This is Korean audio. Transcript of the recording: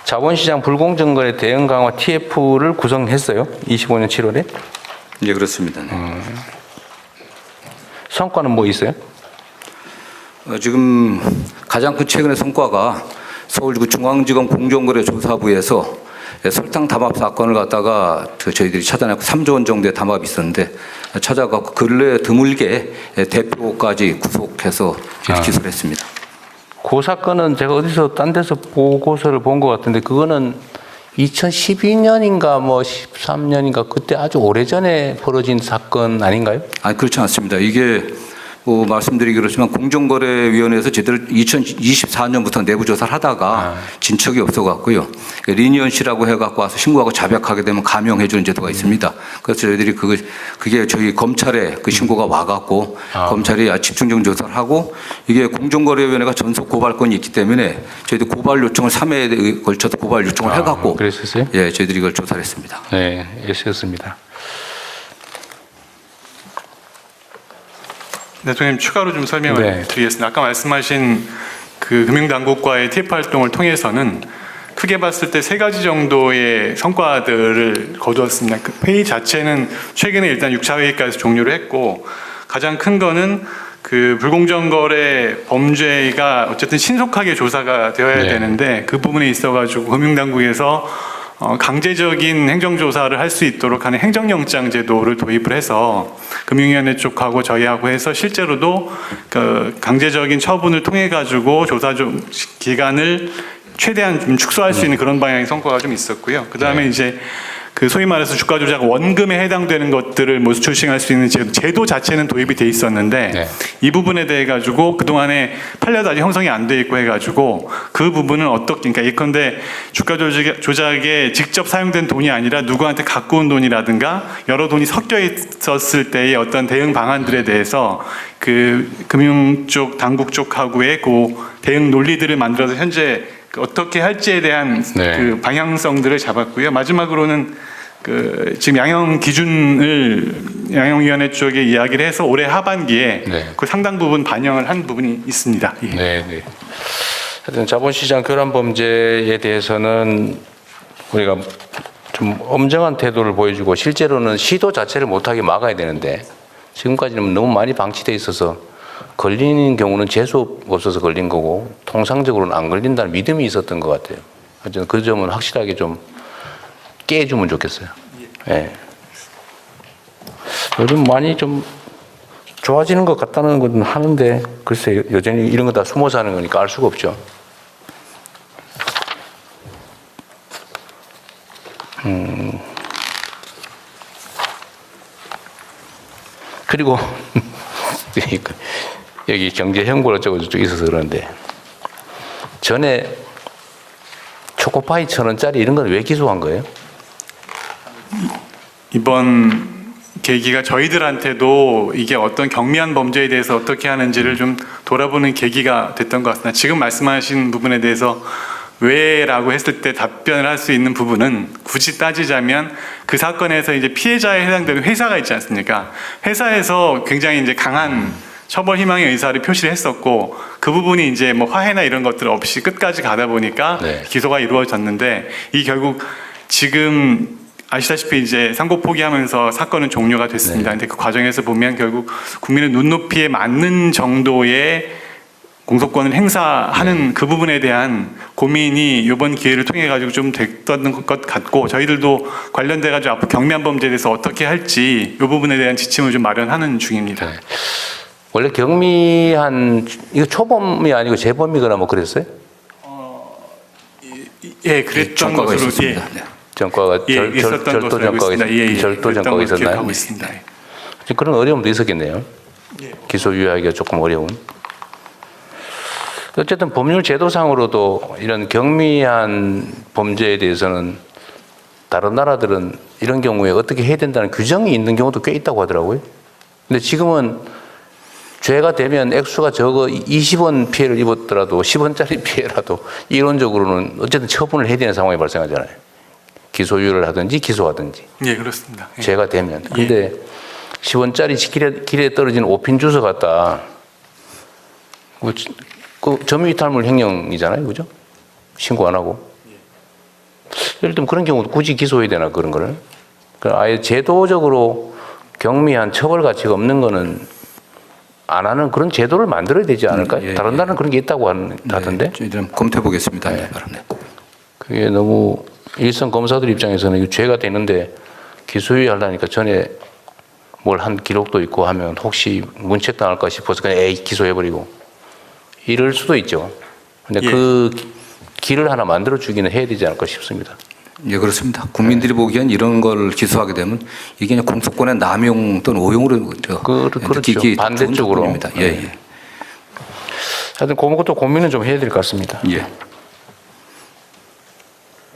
자본시장 불공정거래 대응 강화 TF를 구성했어요. 25년 7월에. 예, 그렇습니다. 네. 성과는 뭐 있어요? 지금 가장 큰 최근의 성과가 서울중앙지검 공정거래조사부에서 설탕 담합 사건을 갖다가 저희들이 찾아내고 3조 원 정도의 담합이 있었는데 찾아가고 근래 드물게 대표까지 구속해서 기소를 했습니다. 그 사건은 제가 어디서 딴 데서 보고서를 본 것 같은데 그거는 2012년인가 뭐 13년인가 그때 아주 오래전에 벌어진 사건 아닌가요? 아니, 그렇지 않습니다. 이게 뭐 말씀드리기 그렇지만 공정거래위원회에서 제대로 2024년부터 내부 조사를 하다가 진척이 없어갖고요. 리니언 씨라고 해갖고 와서 신고하고 자백하게 되면 감형해주는 제도가 있습니다. 그래서 저희들이 그게 저희 검찰에 그 신고가 와갖고 검찰이 집중적인 조사를 하고 이게 공정거래위원회가 전속 고발권이 있기 때문에 저희들 고발 요청을 3회에 걸쳐서 고발 요청을 해갖고 그랬었어요? 예, 저희들이 이걸 조사를 했습니다. 네, 했었습니다. 대통령 추가로 좀 설명을 드리겠습니다. 아까 말씀하신 그 금융당국과의 TF 활동을 통해서는 크게 봤을 때 3가지 정도의 성과들을 거두었습니다. 그 회의 자체는 최근에 일단 6차 회의까지 종료를 했고 가장 큰 거는 그 불공정거래 범죄가 어쨌든 신속하게 조사가 되어야 되는데 그 부분에 있어가지고 금융당국에서 강제적인 행정조사를 할 수 있도록 하는 행정영장 제도를 도입을 해서 금융위원회 쪽하고 저희하고 해서 실제로도 그 강제적인 처분을 통해 가지고 조사 기간을 최대한 좀 축소할 수 있는 그런 방향의 성과가 좀 있었고요. 그 다음에 이제 그 소위 말해서 주가 조작 원금에 해당되는 것들을 뭐 출시할 수 있는 제도 자체는 도입이 돼 있었는데 이 부분에 대해 가지고 그동안에 판례도 아직 형성이 안 돼 있고 해가지고 그 부분은 어떻게, 그러니까 예컨대 주가 조작에 직접 사용된 돈이 아니라 누구한테 갖고 온 돈이라든가 여러 돈이 섞여 있었을 때의 어떤 대응 방안들에 대해서 그 금융 쪽 당국 쪽하고의 그 대응 논리들을 만들어서 현재 어떻게 할지에 대한 그 방향성들을 잡았고요. 마지막으로는 그 지금 양형 기준을 양형위원회 쪽에 이야기를 해서 올해 하반기에 그 상당 부분 반영을 한 부분이 있습니다. 예. 네. 하여튼 자본시장 교란 범죄에 대해서는 우리가 좀 엄정한 태도를 보여주고 실제로는 시도 자체를 못하게 막아야 되는데 지금까지는 너무 많이 방치돼 있어서 걸리는 경우는 재수 없어서 걸린 거고 통상적으로는 안 걸린다는 믿음이 있었던 것 같아요. 하여튼 그 점은 확실하게 좀 깨주면 좋겠어요. 예. 요즘 많이 좀 좋아지는 것 같다는 건 하는데 글쎄 여전히 이런 거 다 숨어 사는 거니까 알 수가 없죠. 그리고 여기 경제 형벌 어쩌고 저쩌고 있어서 그러는데 전에 초코파이 1,000원짜리 이런 건 왜 기소한 거예요? 이번 계기가 저희들한테도 이게 어떤 경미한 범죄에 대해서 어떻게 하는지를 좀 돌아보는 계기가 됐던 것 같습니다. 지금 말씀하신 부분에 대해서 왜라고 했을 때 답변을 할 수 있는 부분은 굳이 따지자면 그 사건에서 이제 피해자에 해당되는 회사가 있지 않습니까? 회사에서 굉장히 이제 강한 처벌 희망의 의사를 표시를 했었고 그 부분이 이제 뭐 화해나 이런 것들 없이 끝까지 가다 보니까 기소가 이루어졌는데 이 결국 지금 아시다시피 이제 상고 포기하면서 사건은 종료가 됐습니다. 근데 그 과정에서 보면 결국 국민의 눈높이에 맞는 정도의 공소권을 행사하는 그 부분에 대한 고민이 이번 기회를 통해 가지고 좀 됐던 것 같고 저희들도 관련돼 가지고 앞으로 경미한 범죄에 대해서 어떻게 할지 이 부분에 대한 지침을 좀 마련하는 중입니다. 원래 경미한 이거 초범이 아니고 재범이거나 뭐 그랬어요? 예, 그랬던 것으로 전과가 절도 전과가 절도 전과가 있었나요? 그런 어려움도 있었겠네요. 기소 유예하기가 조금 어려운. 어쨌든 법률 제도상으로도 이런 경미한 범죄에 대해서는 다른 나라들은 이런 경우에 어떻게 해야 된다는 규정이 있는 경우도 꽤 있다고 하더라고요. 근데 지금은 죄가 되면 액수가 적어 20원 피해를 입었더라도 10원짜리 피해라도 이론적으로는 어쨌든 처분을 해야 되는 상황이 발생하잖아요. 기소유예를 하든지 기소하든지. 예, 그렇습니다. 예. 죄가 되면. 근데 10원짜리 길에 떨어진 5핀 주워 갖다 그 점유이탈물 횡령이잖아요, 그죠? 신고 안 하고. 예를 들면 그런 경우도 굳이 기소해야 되나 그런 거를. 그러니까 아예 제도적으로 경미한 처벌 가치가 없는 거는 안 하는 그런 제도를 만들어야 되지 않을까? 예, 다른 나라는 그런 게 있다고 하던데. 저희들은 검토해 보겠습니다. 네. 네. 그게 너무 일선 검사들 입장에서는 이거 죄가 되는데 기소유예 하려니까 전에 뭘 한 기록도 있고 하면 혹시 문책당할까 싶어서 그냥 에이 기소해버리고 이럴 수도 있죠. 근데 예. 그 길을 하나 만들어 주기는 해야 되지 않을까 싶습니다. 예, 그렇습니다. 국민들이 보기엔 이런 걸 기소하게 되면 이게 그냥 공소권의 남용 또는 오용으로 그렇죠. 느끼기 반대쪽으로. 좋은 조건입니다. 예, 예. 하여튼 그것도 고민은 좀 해야 될 것 같습니다. 예.